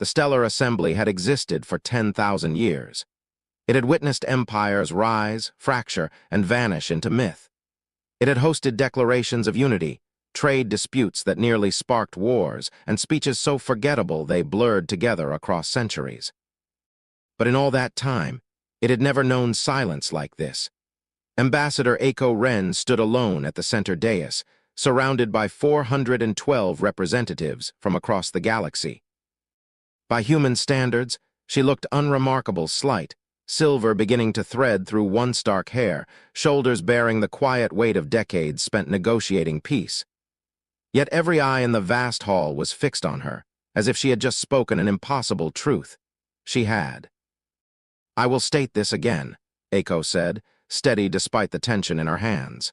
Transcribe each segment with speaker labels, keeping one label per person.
Speaker 1: The stellar assembly had existed for 10,000 years. It had witnessed empires rise, fracture, and vanish into myth. It had hosted declarations of unity, trade disputes that nearly sparked wars, and speeches so forgettable they blurred together across centuries. But in all that time, it had never known silence like this. Ambassador Eiko Ren stood alone at the center dais, surrounded by 412 representatives from across the galaxy. By human standards, she looked unremarkable slight, silver beginning to thread through one stark hair, shoulders bearing the quiet weight of decades spent negotiating peace. Yet every eye in the vast hall was fixed on her, as if she had just spoken an impossible truth. She had. "I will state this again," Eiko said, steady despite the tension in her hands.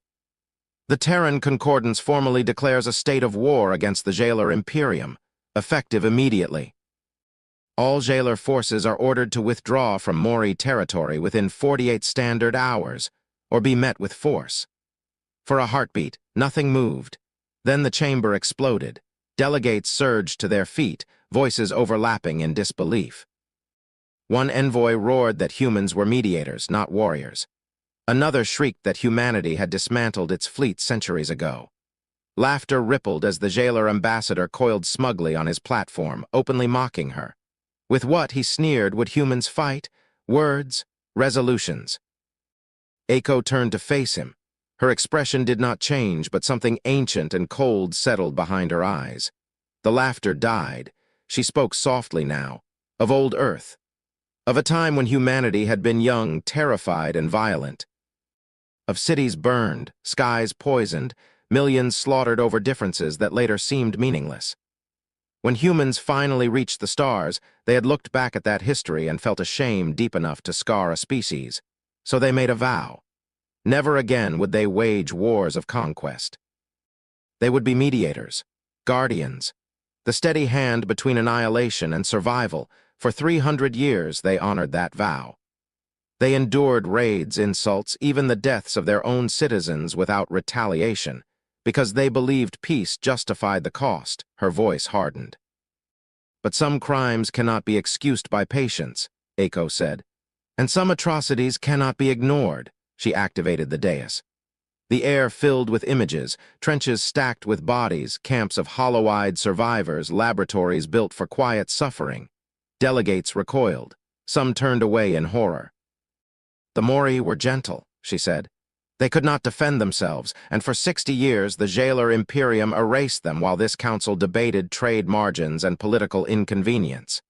Speaker 1: "The Terran Concordance formally declares a state of war against the Jailer Imperium, effective immediately. All Jailer forces are ordered to withdraw from Mori territory within 48 standard hours, or be met with force." For a heartbeat, nothing moved. Then the chamber exploded. Delegates surged to their feet, voices overlapping in disbelief. One envoy roared that humans were mediators, not warriors. Another shrieked that humanity had dismantled its fleet centuries ago. Laughter rippled as the Jailer ambassador coiled smugly on his platform, openly mocking her. With what, he sneered, would humans fight? Words, resolutions. Eiko turned to face him. Her expression did not change, but something ancient and cold settled behind her eyes. The laughter died. She spoke softly now, of old Earth, of a time when humanity had been young, terrified, and violent. Of cities burned, skies poisoned, millions slaughtered over differences that later seemed meaningless. When humans finally reached the stars, they had looked back at that history and felt a shame deep enough to scar a species. So they made a vow. Never again would they wage wars of conquest. They would be mediators, guardians, the steady hand between annihilation and survival. For 300 years they honored that vow. They endured raids, insults, even the deaths of their own citizens without retaliation, because they believed peace justified the cost. Her voice hardened. "But some crimes cannot be excused by patience," Eiko said. "And some atrocities cannot be ignored." She activated the dais. The air filled with images, trenches stacked with bodies, camps of hollow-eyed survivors, laboratories built for quiet suffering. Delegates recoiled. Some turned away in horror. "The Mori were gentle," she said. "They could not defend themselves, and for 60 years the Jailer Imperium erased them while this council debated trade margins and political inconvenience.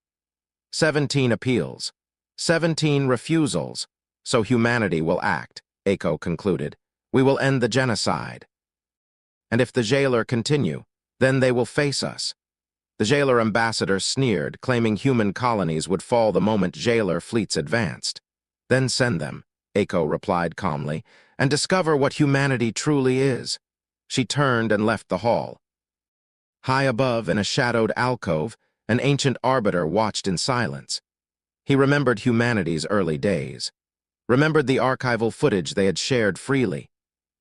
Speaker 1: 17 appeals, 17 refusals. So humanity will act," Eiko concluded. "We will end the genocide. And if the Jailer continue, then they will face us." The Jailer ambassador sneered, claiming human colonies would fall the moment Jailer fleets advanced. "Then send them," Eiko replied calmly, "and discover what humanity truly is." She turned and left the hall. High above, in a shadowed alcove, an ancient arbiter watched in silence. He remembered humanity's early days. Remembered the archival footage they had shared freely.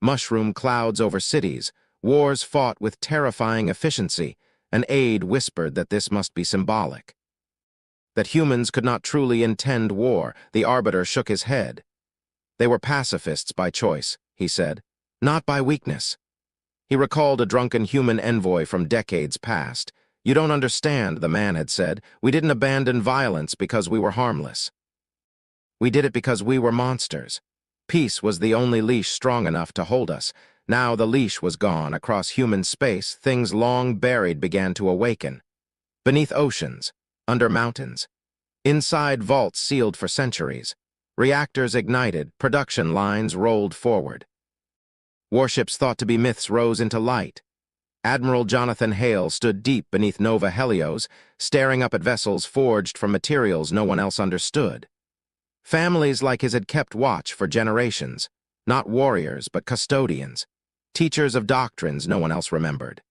Speaker 1: Mushroom clouds over cities, wars fought with terrifying efficiency, and aid whispered that this must be symbolic. That humans could not truly intend war, the arbiter shook his head. "They were pacifists by choice," he said, "not by weakness." He recalled a drunken human envoy from decades past. "You don't understand," the man had said. "We didn't abandon violence because we were harmless. We did it because we were monsters. Peace was the only leash strong enough to hold us. Now the leash was gone. Across human space, things long buried began to awaken. Beneath oceans, under mountains, inside vaults sealed for centuries. Reactors ignited, production lines rolled forward. Warships thought to be myths rose into light. Admiral Jonathan Hale stood deep beneath Nova Helios, staring up at vessels forged from materials no one else understood. Families like his had kept watch for generations, not warriors but custodians, teachers of doctrines no one else remembered.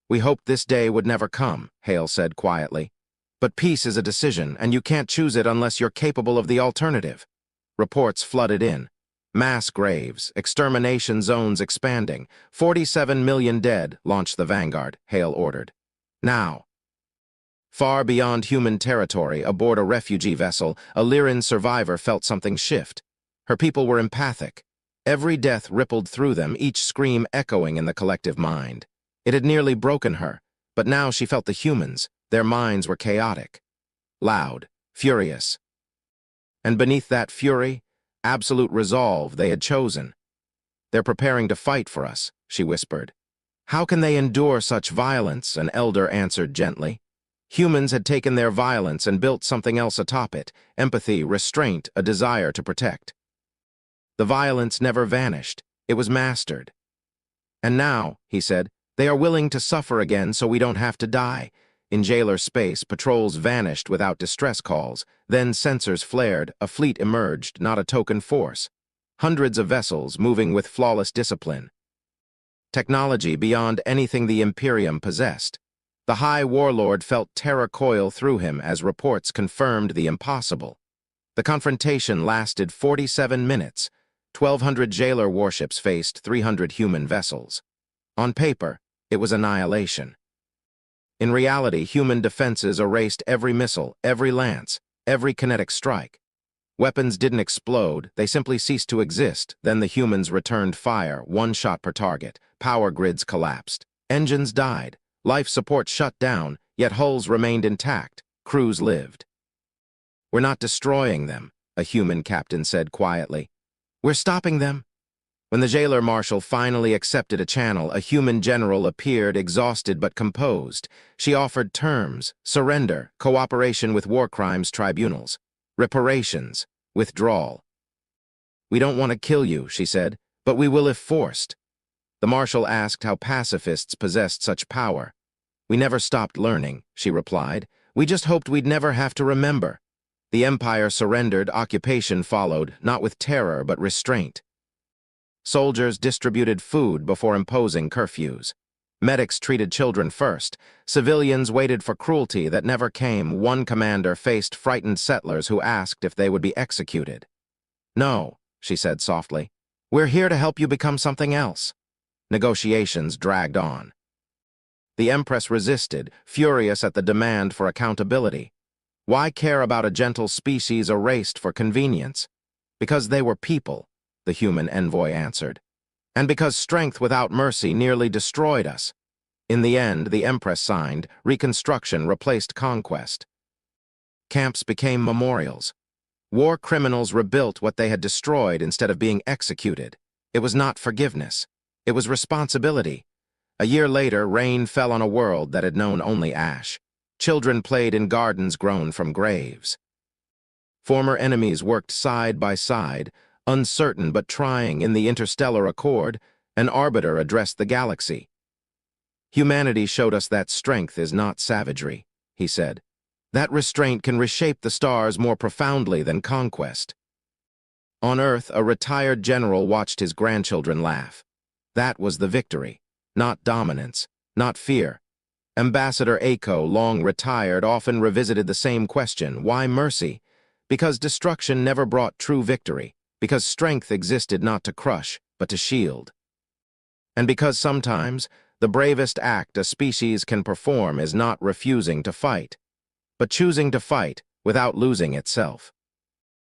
Speaker 1: "We hoped this day would never come," Hale said quietly. "But peace is a decision, and you can't choose it unless you're capable of the alternative." Reports flooded in. Mass graves, extermination zones expanding. 47 million dead. "Launch the Vanguard," Hale ordered. "Now." Far beyond human territory, aboard a refugee vessel, a Lyran survivor felt something shift. Her people were empathic. Every death rippled through them, each scream echoing in the collective mind. It had nearly broken her, but now she felt the humans. Their minds were chaotic, loud, furious. And beneath that fury, absolute resolve they had chosen. "They're preparing to fight for us," she whispered. "How can they endure such violence?" an elder answered gently. Humans had taken their violence and built something else atop it: empathy, restraint, a desire to protect. The violence never vanished. It was mastered. "And now," he said, "they are willing to suffer again so we don't have to die." In jailer space, patrols vanished without distress calls. Then sensors flared, a fleet emerged, not a token force. Hundreds of vessels moving with flawless discipline. Technology beyond anything the Imperium possessed. The High Warlord felt terror coil through him as reports confirmed the impossible. The confrontation lasted 47 minutes. 1,200 jailer warships faced 300 human vessels. On paper, it was annihilation. In reality, human defenses erased every missile, every lance, every kinetic strike. Weapons didn't explode, they simply ceased to exist. Then the humans returned fire, one shot per target. Power grids collapsed. Engines died. Life support shut down, yet hulls remained intact. Crews lived. "We're not destroying them," a human captain said quietly. "We're stopping them." When the jailer marshal finally accepted a channel, a human general appeared, exhausted but composed. She offered terms: surrender, cooperation with war crimes tribunals, reparations, withdrawal. "We don't want to kill you," she said, "but we will if forced." The marshal asked how pacifists possessed such power. "We never stopped learning," she replied. "We just hoped we'd never have to remember." The empire surrendered, occupation followed, not with terror but restraint. Soldiers distributed food before imposing curfews. Medics treated children first. Civilians waited for cruelty that never came. One commander faced frightened settlers who asked if they would be executed. "No," she said softly. "We're here to help you become something else." Negotiations dragged on. The Empress resisted, furious at the demand for accountability. Why care about a gentle species erased for convenience? "Because they were people," the human envoy answered. "And because strength without mercy nearly destroyed us." In the end, the Empress signed. Reconstruction replaced conquest. Camps became memorials. War criminals rebuilt what they had destroyed instead of being executed. It was not forgiveness. It was responsibility. A year later, rain fell on a world that had known only ash. Children played in gardens grown from graves. Former enemies worked side by side, uncertain but trying. In the interstellar accord, an arbiter addressed the galaxy. "Humanity showed us that strength is not savagery," he said. "That restraint can reshape the stars more profoundly than conquest." On Earth, a retired general watched his grandchildren laugh. That was the victory, not dominance, not fear. Ambassador Aiko, long retired, often revisited the same question: why mercy? Because destruction never brought true victory. Because strength existed not to crush, but to shield. And because sometimes the bravest act a species can perform is not refusing to fight, but choosing to fight without losing itself.